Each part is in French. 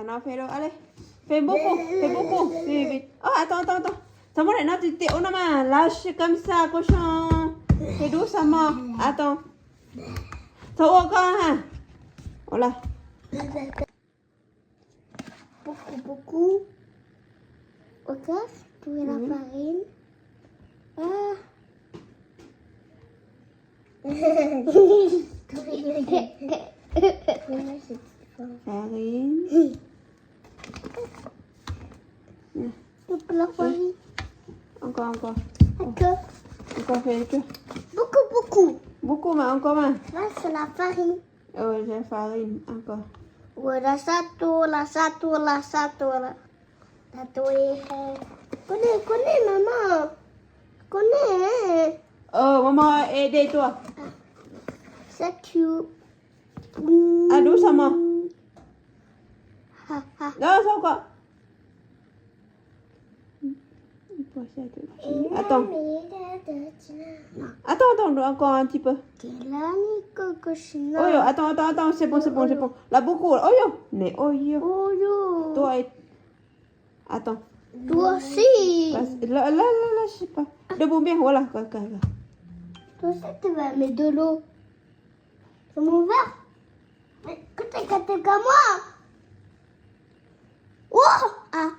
Maintenant, fais-le. Allez. Fais beaucoup. Fais beaucoup. Vite, vite. Oh, attends. Ça va, non, tu t'es... Oh, non, mais lâche comme ça, cochon. Fais doucement. Attends. Ça va encore, hein? Voilà. Beaucoup. Ok, tu mets la farine. Ah. Farine. Tu peux la farine. Encore. Ok. Encore, fais que. Beaucoup. Beaucoup, mais encore, hein? Là, c'est la farine. Oh, j'ai farine. Encore. Voilà, satu. Connais, maman. Connais. Oh, maman, aidez-toi. C'est cute. Ah, doucement. Ha. Non, c'est encore. Attends, encore un petit peu. Oh yo, attends, c'est bon. Là, beaucoup. Oh yo, mais oh yo. Toi, attends. Toi aussi. Là, je sais pas. Debout bien, voilà. Toi aussi, tu vas mettre de l'eau. C'est mon verre. Mais que t'es gâté comme moi. Oh. Ah.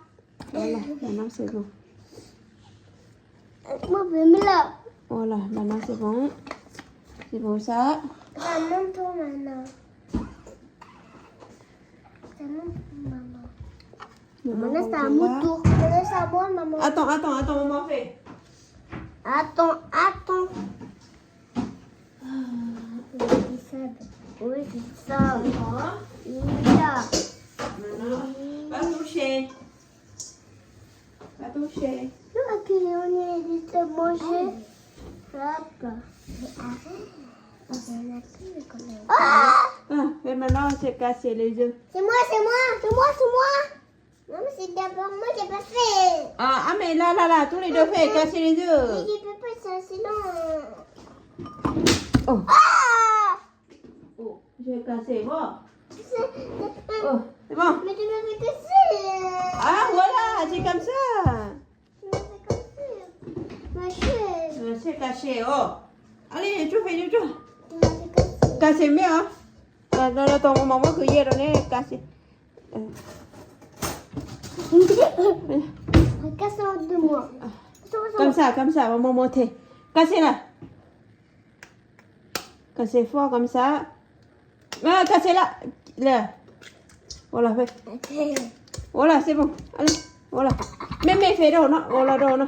Voilà, maintenant c'est bon. Moi, je vais là. Voilà, maintenant c'est bon. C'est bon ça. Maman, toi, maintenant. Maintenant, c'est à mon tour. Maintenant, c'est à moi, maman. Attends, maman fait. Attends. Oui, c'est ça. Là. Pas toucher. Nous, on est dit de manger. Hop. Ah! Ah, mais maintenant c'est cassé les œufs. C'est moi. Maman, c'est d'abord moi qui ai pas fait. Ah, mais là, tous les deux fait casser les Mais œufs. je peux pas ça, sinon. Oh. Ah! Oh, j'ai cassé, bon. C'est- Oh, c'est bon. Mais tu m'as fait casser. Ah, voilà, c'est comme ça. Tu m'as fait casser. Ma chaise. C'est caché, oh. Allez, tu fais. Tu m'as fait casser. Cassé mieux, hein. Là, ton maman que hier, on est cassé. Casse en deux mois. Comme ça, maman monter. Cassez là. Cassez fort comme ça. Ah, cassez là. Là. Voilà, fait. Voilà, c'est bon. Allez, voilà. Mais fais donc, non. Voilà. Voilà.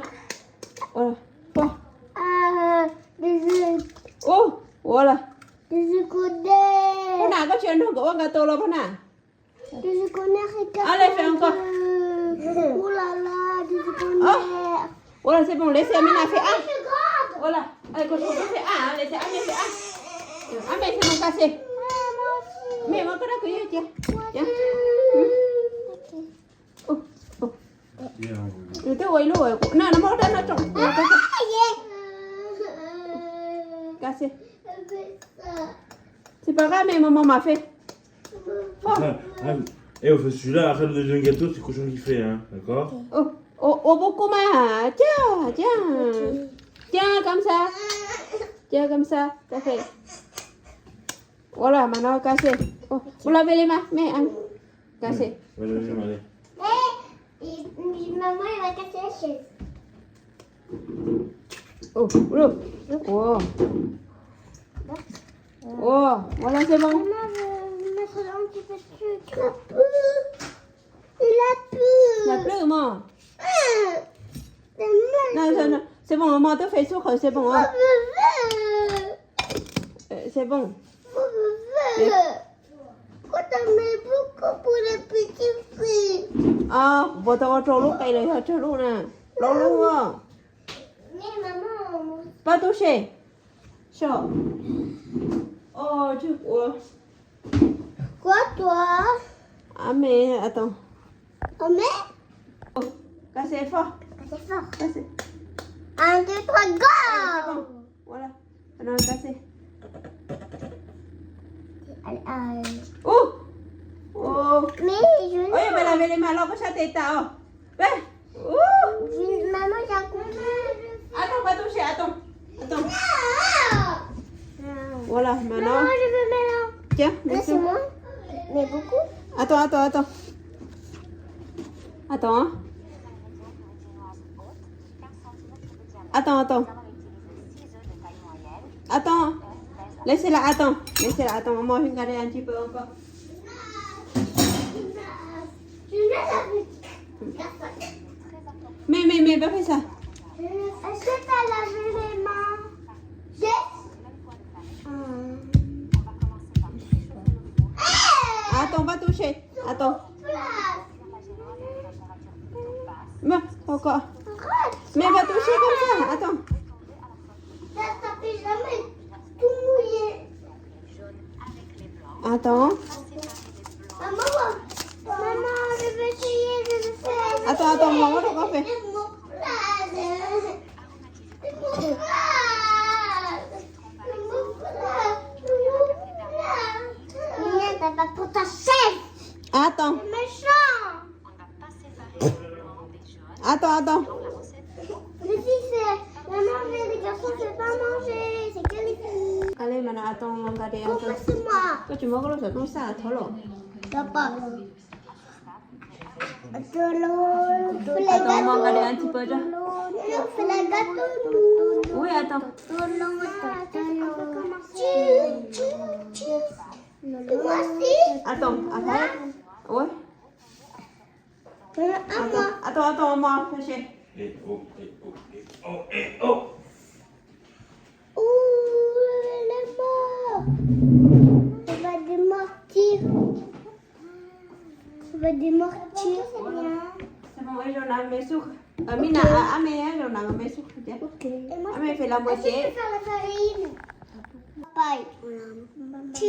Fort. Ah, des Oh, voilà. secondaires. Con nào có chuyện không có gâteau là con nào? Des secondaires. Allez, fais encore. Oh là là, des secondaires. Voilà, c'est bon. Laissez Amina faire un. C'est grave. Voilà. Allez, continue, fais un. Laissez Amina faire un. Amina, c'est mon cassé. Moi aussi. Mais moi, tu as tiens. Tiens. Oh. Người ta quay luôn rồi. Nào, nó móc ra, nó trồng. Cassé. C'est pas grave, mais maman m'a fait. On fait celui-là, après le deuxième gâteau, c'est cochon qui fait, hein, d'accord? Oh, beaucoup mà. Tiens, comme ça. Tiens, comme ça. Ça fait. Voilà, maintenant cassé. Oh, vous lavez les mains, mais hein. Cassé. Ouais, le deuxième, allez. Maman, elle va casser la chaise. Oh. Oh, voilà, c'est bon. Maman veut mettre un petit peu de sucre. Il a pu. Il a plus, moi. C'est mal. Non. C'est bon, maman te fait sucre, c'est bon. Hein. C'est bon. Pourquoi t'en mets beaucoup pour les petits filles? À, bố tao cho lúc cây này cho lúc nè. Lâu luôn à. Mais maman. Pas touché. Chaud. Oh, tu quoi? Quoi toi? Ah, mais attends. Oh mais? Oh, cassez fort. C'est fort. Cassez. 1, 2, 3, C'est go! bon. Voilà. Maintenant, cassez. Allez. Oh! Oh! Mais je Oh, laver les mains là pour ça t'es tard. Ouais. Maman, j'ai compris. Attends, pas toucher, attends. Voilà, maintenant. Maman, je veux maintenant. Tiens, Là, c'est laisse-moi. moi. Mais beaucoup. Attends. Attends, hein. Attends. Laissez-la, attends. Maman, je vais regarder un petit peu encore. Mais, pas fait ça. Est-ce que t'as lavé les mains? Yes. Attends, pas toucher. Attends. Bon, encore. Mais va toucher comme ça. Attends. Ça fait jamais tout mouillé. Attends. Maman, je vais essayer de le faire. Attends, maman, t'as pas fait. T'as pas pour ta chef. Attends. Méchant. Attends. Les filles, c'est manger. Les garçons, c'est pas manger. C'est que les filles. Allez, maintenant, attends, on va regarder un peu. Passe-moi. Toi, tu manges ça comme ça, trop long. Papa. Attends, on va regarder un petit peu, déjà. Fais la gâteau. Oui, attends. Moi aussi. Attends, après. Ouais. Attends, maman, fais chier. Ouh, elle est morte. Elle va démortir. C'est bon, oui, j'en ai mes sucres. Mina, j'en ai mes sucres. Tiens. Amé, fais la moitié. Faire la farine. Papaye. Chi.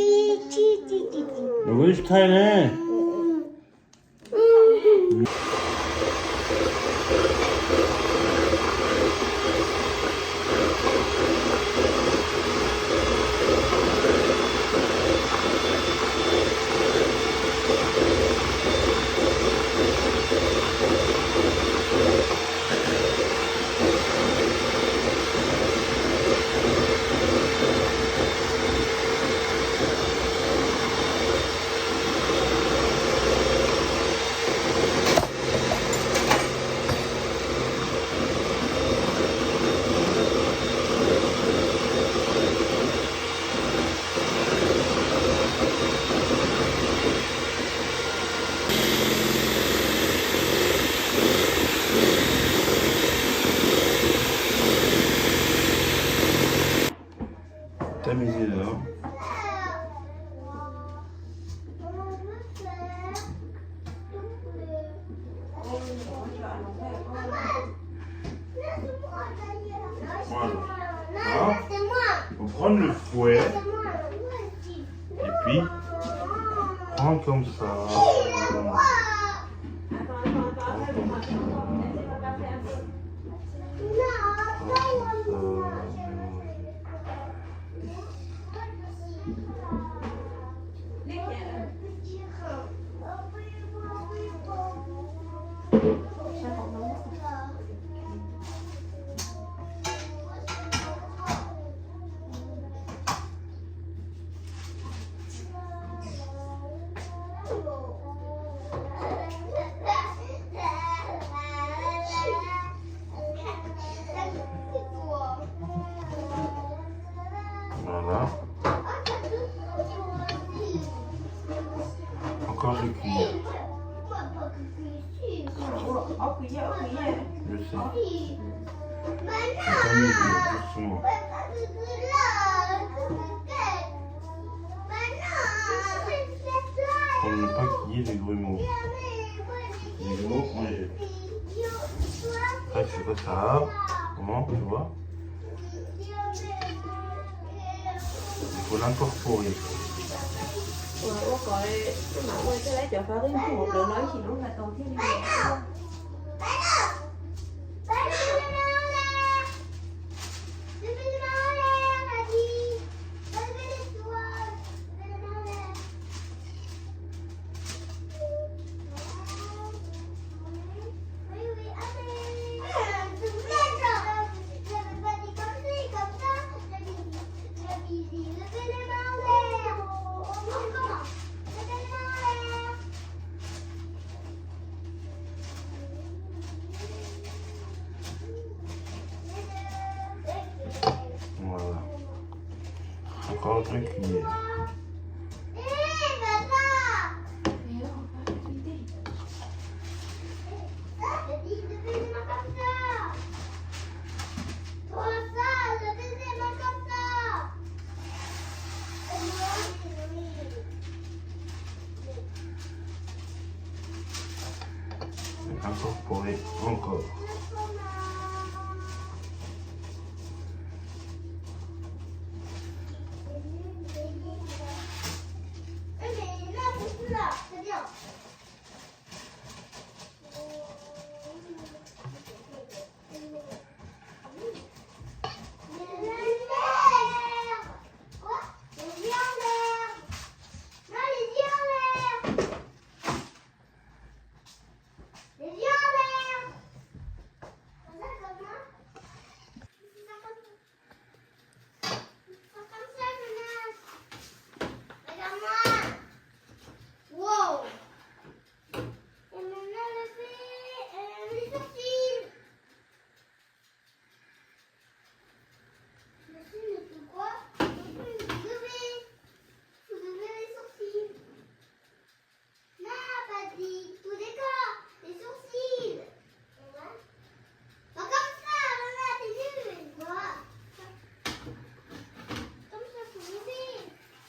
왜 스타일해? tamisé là. Voilà. On va prendre le fouet et puis prendre comme ça. Voilà. Encore du cuillère. Je sais. C'est tamisé, doucement. Pour ne pas qu'il y ait des grumeaux. Les grumeaux, on les jette. Après, je fais ça. Comment, tu vois? Il faut l'incorporer. Ủa, coi cái mẫu quay cái lấy chợ farine của một đường nói gì nó là toàn cái gì Oh, tranquille. Incorporer encore.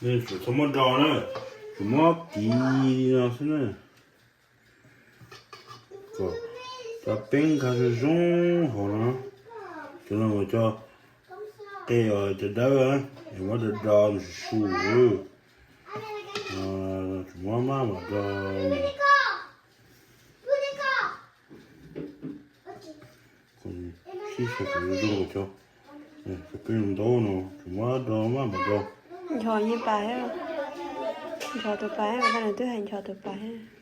Nên phải có một đò nữa. Cái móc tí nào thế này. Có. Cho bánh khá là rong hổ nó. Cho nó mà cho cái ở trên đó á. Thì nó được đò nó sủ. Chúng nó mà đò. Còn khi phải cái đồ cho. Cái pin đó nó. Chúng nó đò mà đò. Trò như bài á. Trò tụi bài á, mà cái này tôi hành trò tụi bài á.